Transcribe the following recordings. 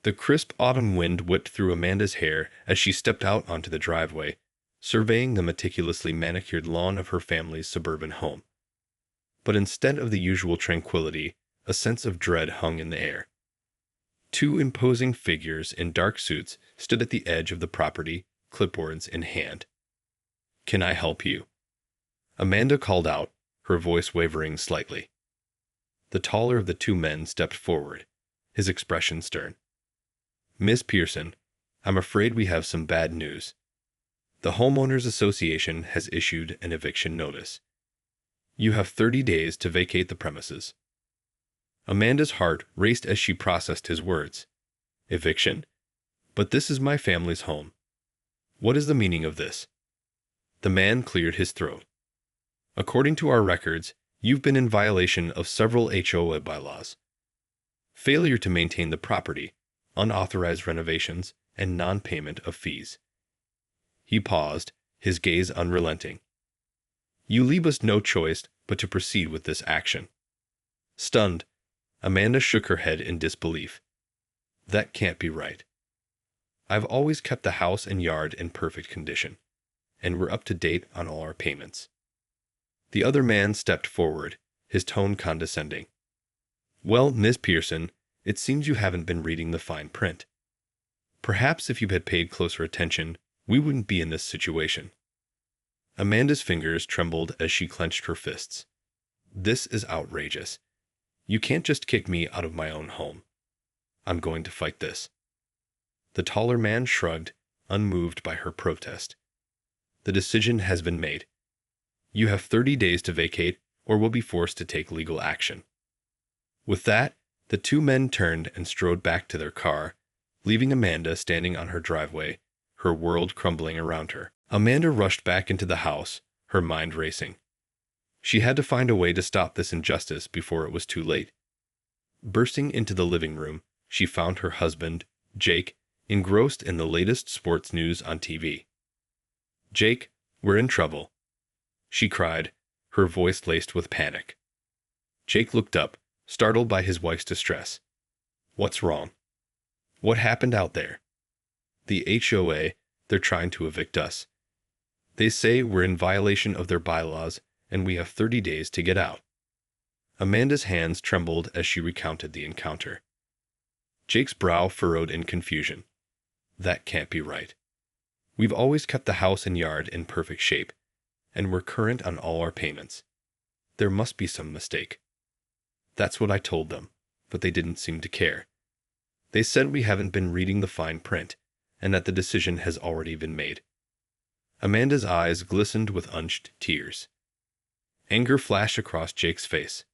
The crisp autumn wind whipped through Amanda's hair as she stepped out onto the driveway, surveying the meticulously manicured lawn of her family's suburban home. But instead of the usual tranquility, a sense of dread hung in the air. Two imposing figures in dark suits stood at the edge of the property, clipboards in hand. "Can I help you?" Amanda called out, her voice wavering slightly. The taller of the two men stepped forward, his expression stern. "Miss Pearson, I'm afraid we have some bad news. The Homeowners Association has issued an eviction notice. You have 30 days to vacate the premises." Amanda's heart raced as she processed his words. Eviction? But this is my family's home. What is the meaning of this? The man cleared his throat. "According to our records, you've been in violation of several HOA bylaws. Failure to maintain the property, unauthorized renovations, and non-payment of fees." He paused, his gaze unrelenting. "You leave us no choice but to proceed with this action." Stunned, Amanda shook her head in disbelief. "That can't be right. I've always kept the house and yard in perfect condition, and we're up to date on all our payments." The other man stepped forward, his tone condescending. "Well, Miss Pearson, it seems you haven't been reading the fine print. Perhaps if you had paid closer attention, we wouldn't be in this situation." Amanda's fingers trembled as she clenched her fists. "This is outrageous. You can't just kick me out of my own home. I'm going to fight this." The taller man shrugged, unmoved by her protest. "The decision has been made. You have 30 days to vacate, or will be forced to take legal action." With that, the two men turned and strode back to their car, leaving Amanda standing on her driveway, her world crumbling around her. Amanda rushed back into the house, her mind racing. She had to find a way to stop this injustice before it was too late. Bursting into the living room, she found her husband, Jake, engrossed in the latest sports news on TV. "Jake, we're in trouble," she cried, her voice laced with panic. Jake looked up, startled by his wife's distress. "What's wrong? What happened out there?" "The HOA, they're trying to evict us. They say we're in violation of their bylaws, and we have 30 days to get out." Amanda's hands trembled as she recounted the encounter. Jake's brow furrowed in confusion. "That can't be right. We've always kept the house and yard in perfect shape, and we're current on all our payments. There must be some mistake." "That's what I told them, but they didn't seem to care. They said we haven't been reading the fine print, and that the decision has already been made." Amanda's eyes glistened with unshed tears. Anger flashed across Jake's face.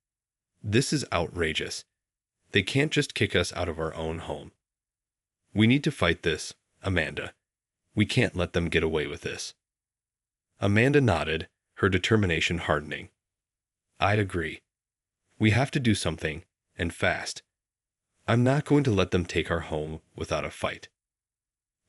"This is outrageous. They can't just kick us out of our own home. We need to fight this, Amanda. We can't let them get away with this." Amanda nodded, her determination hardening. "I'd agree. We have to do something, and fast. I'm not going to let them take our home without a fight."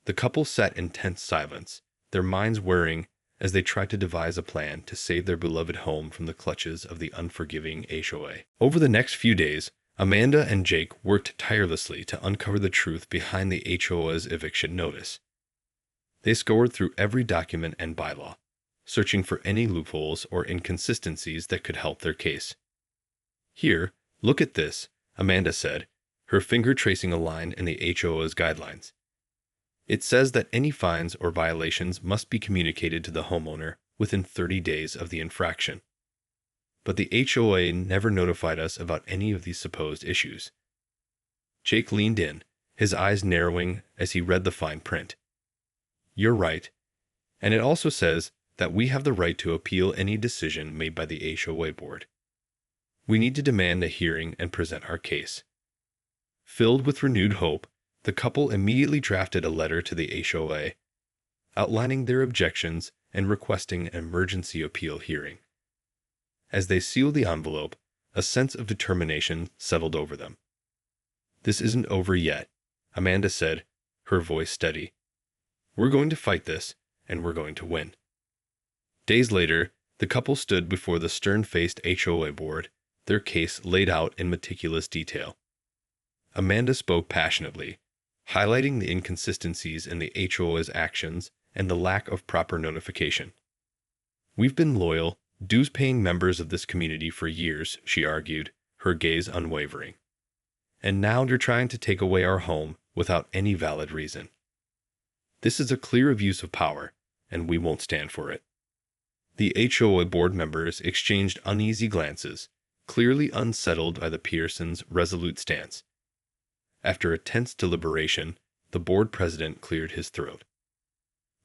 The couple sat in tense silence, their minds whirring as they tried to devise a plan to save their beloved home from the clutches of the unforgiving HOA. Over the next few days, Amanda and Jake worked tirelessly to uncover the truth behind the HOA's eviction notice. They scoured through every document and bylaw, searching for any loopholes or inconsistencies that could help their case. "Here, look at this," Amanda said, her finger tracing a line in the HOA's guidelines. "It says that any fines or violations must be communicated to the homeowner within 30 days of the infraction. But the HOA never notified us about any of these supposed issues." Jake leaned in, his eyes narrowing as he read the fine print. "You're right. And it also says that we have the right to appeal any decision made by the HOA board. We need to demand a hearing and present our case." Filled with renewed hope, the couple immediately drafted a letter to the HOA, outlining their objections and requesting an emergency appeal hearing. As they sealed the envelope, a sense of determination settled over them. "This isn't over yet," Amanda said, her voice steady. "We're going to fight this, and we're going to win." Days later, the couple stood before the stern-faced HOA board, their case laid out in meticulous detail. Amanda spoke passionately, highlighting the inconsistencies in the HOA's actions and the lack of proper notification. "We've been loyal, dues-paying members of this community for years," she argued, her gaze unwavering. "And now you're trying to take away our home without any valid reason. This is a clear abuse of power, and we won't stand for it." The HOA board members exchanged uneasy glances, clearly unsettled by the Pearsons' resolute stance. After a tense deliberation, the board president cleared his throat.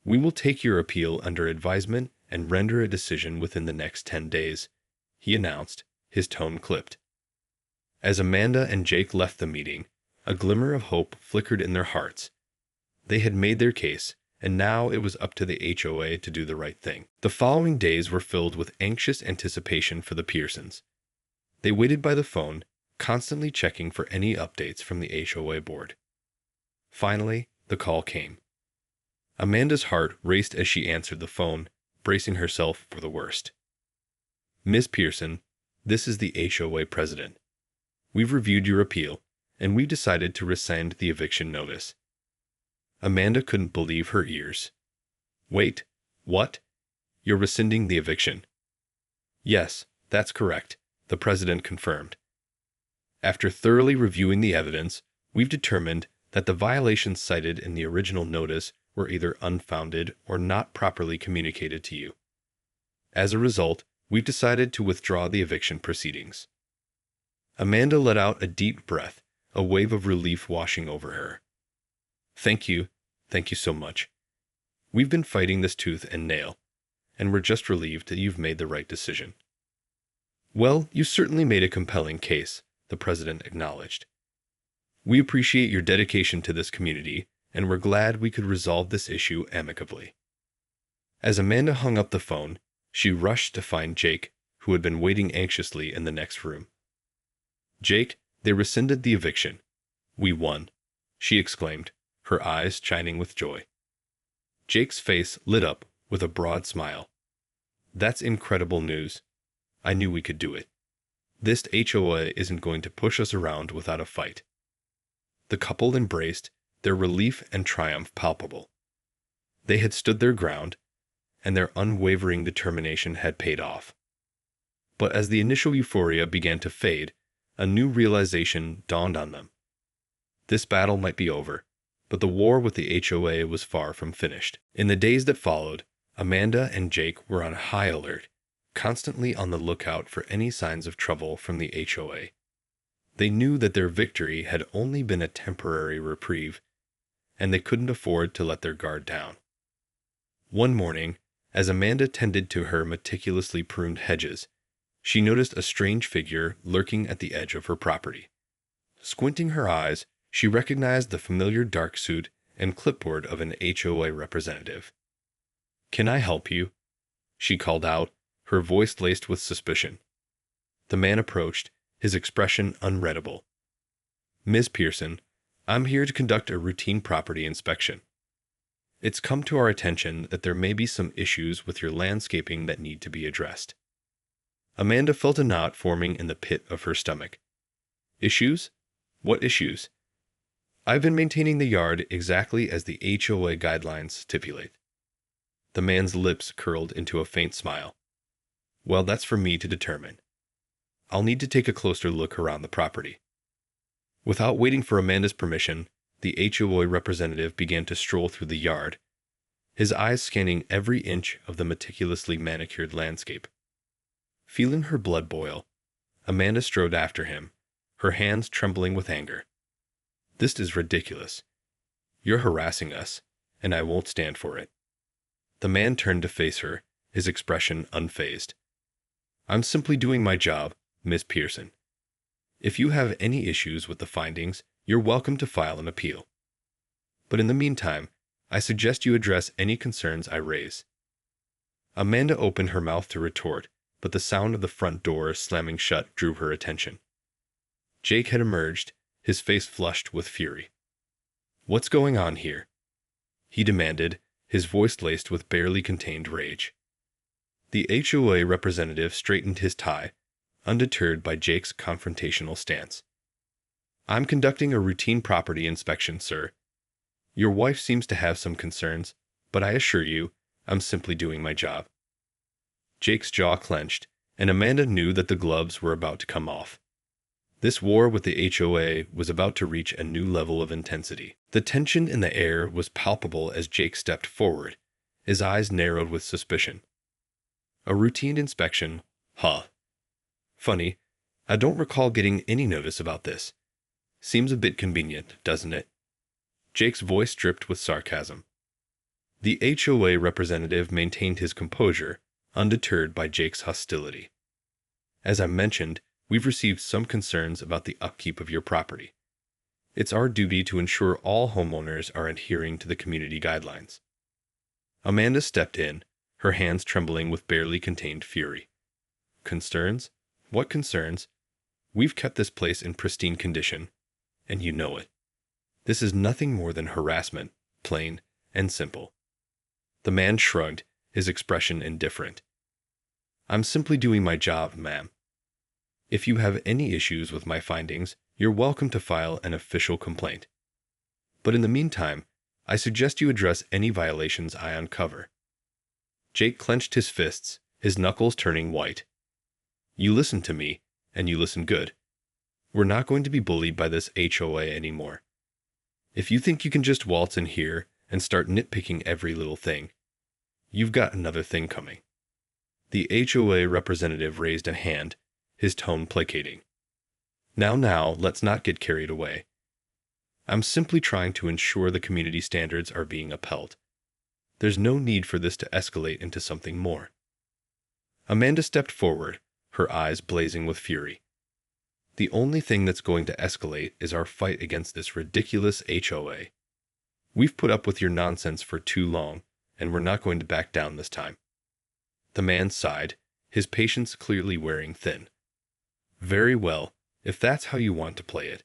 "We will take your appeal under advisement and render a decision within the next 10 days, he announced, his tone clipped. As Amanda and Jake left the meeting, a glimmer of hope flickered in their hearts. They had made their case, and now it was up to the HOA to do the right thing. The following days were filled with anxious anticipation for the Pearsons. They waited by the phone, constantly checking for any updates from the HOA board. Finally, the call came. Amanda's heart raced as she answered the phone, bracing herself for the worst. "Miss Pearson, this is the HOA president. We've reviewed your appeal, and we've decided to rescind the eviction notice." Amanda couldn't believe her ears. "Wait, what? You're rescinding the eviction?" "Yes, that's correct," the president confirmed. "After thoroughly reviewing the evidence, we've determined that the violations cited in the original notice were either unfounded or not properly communicated to you. As a result, we've decided to withdraw the eviction proceedings." Amanda let out a deep breath, a wave of relief washing over her. Thank you so much. We've been fighting this tooth and nail, and we're just relieved that you've made the right decision." "Well, you certainly made a compelling case," the president acknowledged. "We appreciate your dedication to this community, and we're glad we could resolve this issue amicably." As Amanda hung up the phone, she rushed to find Jake, who had been waiting anxiously in the next room. "Jake, they rescinded the eviction. We won," she exclaimed, her eyes shining with joy. Jake's face lit up with a broad smile. "That's incredible news. I knew we could do it. This HOA isn't going to push us around without a fight." The couple embraced, their relief and triumph palpable. They had stood their ground, and their unwavering determination had paid off. But as the initial euphoria began to fade, a new realization dawned on them. This battle might be over, but the war with the HOA was far from finished. In the days that followed, Amanda and Jake were on high alert, constantly on the lookout for any signs of trouble from the HOA. They knew that their victory had only been a temporary reprieve, and they couldn't afford to let their guard down. One morning, as Amanda tended to her meticulously pruned hedges, she noticed a strange figure lurking at the edge of her property. Squinting her eyes, she recognized the familiar dark suit and clipboard of an HOA representative. "Can I help you?" she called out, her voice laced with suspicion. The man approached, his expression unreadable. "Ms. Pearson, I'm here to conduct a routine property inspection. It's come to our attention that there may be some issues with your landscaping that need to be addressed." Amanda felt a knot forming in the pit of her stomach. "Issues? What issues?" "I've been maintaining the yard exactly as the HOA guidelines stipulate." The man's lips curled into a faint smile. "Well, that's for me to determine. I'll need to take a closer look around the property." Without waiting for Amanda's permission, the HOA representative began to stroll through the yard, his eyes scanning every inch of the meticulously manicured landscape. Feeling her blood boil, Amanda strode after him, her hands trembling with anger. "This is ridiculous. You're harassing us, and I won't stand for it." The man turned to face her, his expression unfazed. "I'm simply doing my job, Miss Pearson. If you have any issues with the findings, you're welcome to file an appeal. But in the meantime, I suggest you address any concerns I raise." Amanda opened her mouth to retort, but the sound of the front door slamming shut drew her attention. Jake had emerged, his face flushed with fury. "What's going on here?" he demanded, his voice laced with barely contained rage. The HOA representative straightened his tie, undeterred by Jake's confrontational stance. "I'm conducting a routine property inspection, sir, Your wife seems to have some concerns, but I assure you, I'm simply doing my job." Jake's jaw clenched, and Amanda knew that the gloves were about to come off. This war with the HOA was about to reach a new level of intensity. The tension in the air was palpable as Jake stepped forward, his eyes narrowed with suspicion. "A routine inspection? Huh. Funny, I don't recall getting any notice about this. Seems a bit convenient, doesn't it?" Jake's voice dripped with sarcasm. The HOA representative maintained his composure, undeterred by Jake's hostility. "As I mentioned, we've received some concerns about the upkeep of your property. It's our duty to ensure all homeowners are adhering to the community guidelines." Amanda stepped in, her hands trembling with barely contained fury. "Concerns? What concerns? We've kept this place in pristine condition, and you know it. This is nothing more than harassment, plain and simple." The man shrugged, his expression indifferent. "I'm simply doing my job, ma'am. If you have any issues with my findings, you're welcome to file an official complaint. But in the meantime, I suggest you address any violations I uncover." Jake clenched his fists, his knuckles turning white. "You listen to me, and you listen good. We're not going to be bullied by this HOA anymore. If you think you can just waltz in here and start nitpicking every little thing, you've got another thing coming." The HOA representative raised a hand, his tone placating. Now, let's not get carried away. I'm simply trying to ensure the community standards are being upheld. There's no need for this to escalate into something more." Amanda stepped forward, her eyes blazing with fury. "The only thing that's going to escalate is our fight against this ridiculous HOA. We've put up with your nonsense for too long, and we're not going to back down this time." The man sighed, his patience clearly wearing thin. "Very well, if that's how you want to play it.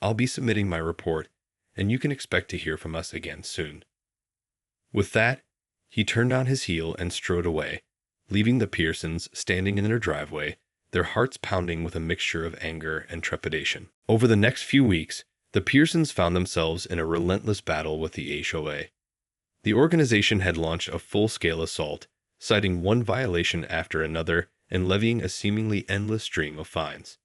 I'll be submitting my report, and you can expect to hear from us again soon." With that, he turned on his heel and strode away, leaving the Pearsons standing in their driveway, their hearts pounding with a mixture of anger and trepidation. Over the next few weeks, the Pearsons found themselves in a relentless battle with the HOA. The organization had launched a full-scale assault, citing one violation after another and levying a seemingly endless stream of fines.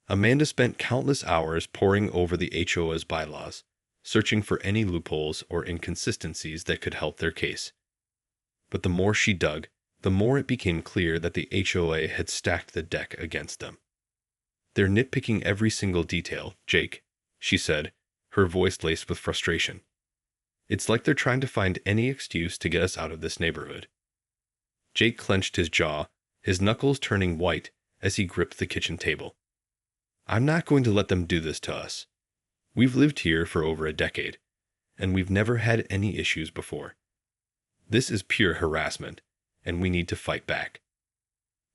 Amanda spent countless hours poring over the HOA's bylaws, searching for any loopholes or inconsistencies that could help their case. But the more she dug, the more it became clear that the HOA had stacked the deck against them. "They're nitpicking every single detail, Jake," she said, her voice laced with frustration. "It's like they're trying to find any excuse to get us out of this neighborhood." Jake clenched his jaw, his knuckles turning white as he gripped the kitchen table. "I'm not going to let them do this to us. We've lived here for over a decade, and we've never had any issues before. This is pure harassment, and we need to fight back."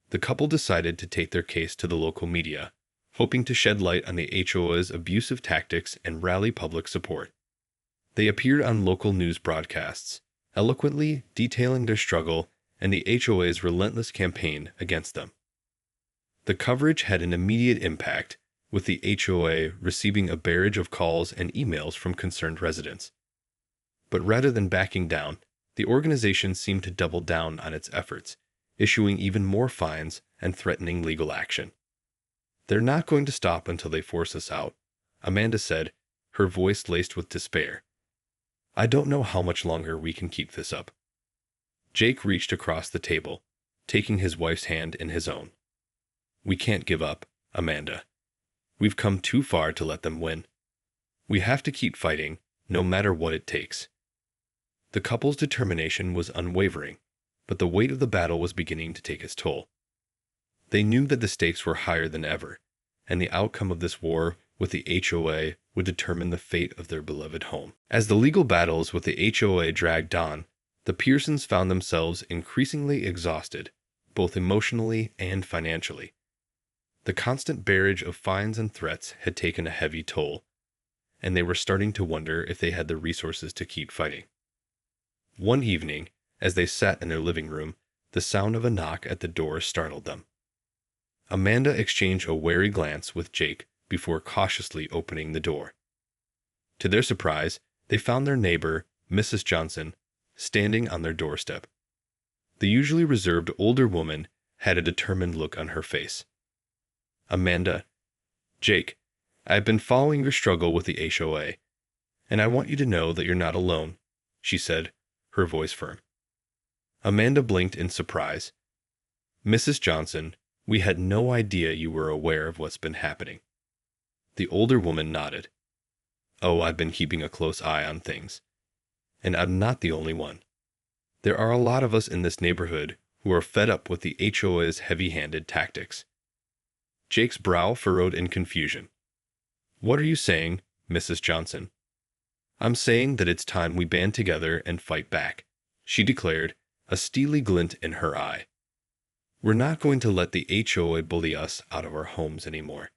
The couple decided to take their case to the local media, hoping to shed light on the HOA's abusive tactics and rally public support. They appeared on local news broadcasts, eloquently detailing their struggle and the HOA's relentless campaign against them. The coverage had an immediate impact, with the HOA receiving a barrage of calls and emails from concerned residents. But rather than backing down, the organization seemed to double down on its efforts, issuing even more fines and threatening legal action. "They're not going to stop until they force us out," Amanda said, her voice laced with despair. "I don't know how much longer we can keep this up." Jake reached across the table, taking his wife's hand in his own. "We can't give up, Amanda. We've come too far to let them win. We have to keep fighting, no matter what it takes." The couple's determination was unwavering, but the weight of the battle was beginning to take its toll. They knew that the stakes were higher than ever, and the outcome of this war with the HOA would determine the fate of their beloved home. As the legal battles with the HOA dragged on, the Pearsons found themselves increasingly exhausted, both emotionally and financially. The constant barrage of fines and threats had taken a heavy toll, and they were starting to wonder if they had the resources to keep fighting. One evening, as they sat in their living room, the sound of a knock at the door startled them. Amanda exchanged a wary glance with Jake before cautiously opening the door. To their surprise, They found their neighbor, Mrs. Johnson, standing on their doorstep. The usually reserved older woman had a determined look on her face. "Amanda, Jake, I have been following your struggle with the HOA, and I want you to know that you're not alone," she said, her voice firm. Amanda blinked in surprise. "Mrs. Johnson, we had no idea you were aware of what's been happening." The older woman nodded. "Oh, I've been keeping a close eye on things. And I'm not the only one. There are a lot of us in this neighborhood who are fed up with the HOA's heavy-handed tactics." Jake's brow furrowed in confusion. "What are you saying, Mrs. Johnson?" "I'm saying that it's time we band together and fight back," she declared, a steely glint in her eye. "We're not going to let the HOA bully us out of our homes anymore."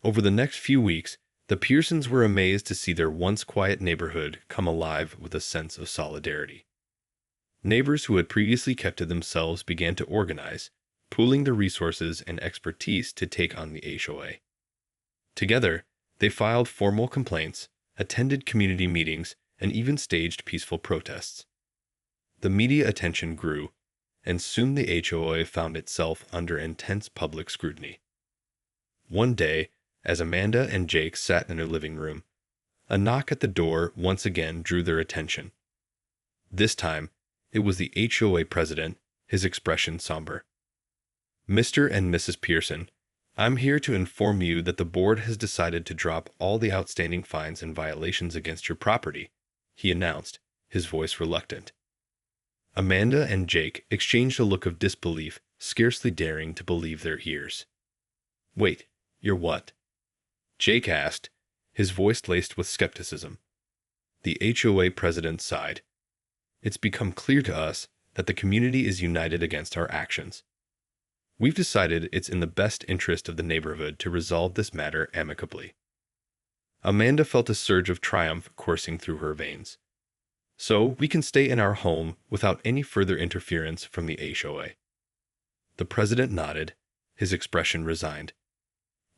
Over the next few weeks, the Pearsons were amazed to see their once quiet neighborhood come alive with a sense of solidarity. Neighbors who had previously kept to themselves began to organize, pooling their resources and expertise to take on the HOA. Together, they filed formal complaints, attended community meetings, and even staged peaceful protests. The media attention grew, and soon the HOA found itself under intense public scrutiny. One day, as Amanda and Jake sat in their living room, a knock at the door once again drew their attention. This time, it was the HOA president, his expression somber. "Mr. and Mrs. Pearson, I'm here to inform you that the board has decided to drop all the outstanding fines and violations against your property," he announced, his voice reluctant. Amanda and Jake exchanged a look of disbelief, scarcely daring to believe their ears. "Wait, you're what?" Jake asked, his voice laced with skepticism. The HOA president sighed. "It's become clear to us that the community is united against our actions. We've decided it's in the best interest of the neighborhood to resolve this matter amicably." Amanda felt a surge of triumph coursing through her veins. "So we can stay in our home without any further interference from the HOA." The president nodded, his expression resigned.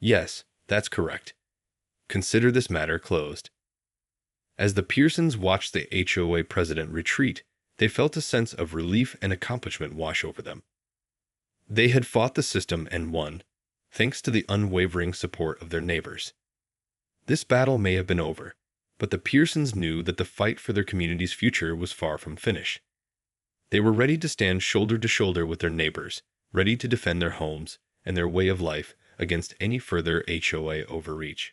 "Yes, that's correct. Consider this matter closed." As the Pearsons watched the HOA president retreat, they felt a sense of relief and accomplishment wash over them. They had fought the system and won, thanks to the unwavering support of their neighbors. This battle may have been over, but the Pearsons knew that the fight for their community's future was far from finished. They were ready to stand shoulder to shoulder with their neighbors, ready to defend their homes and their way of life against any further HOA overreach.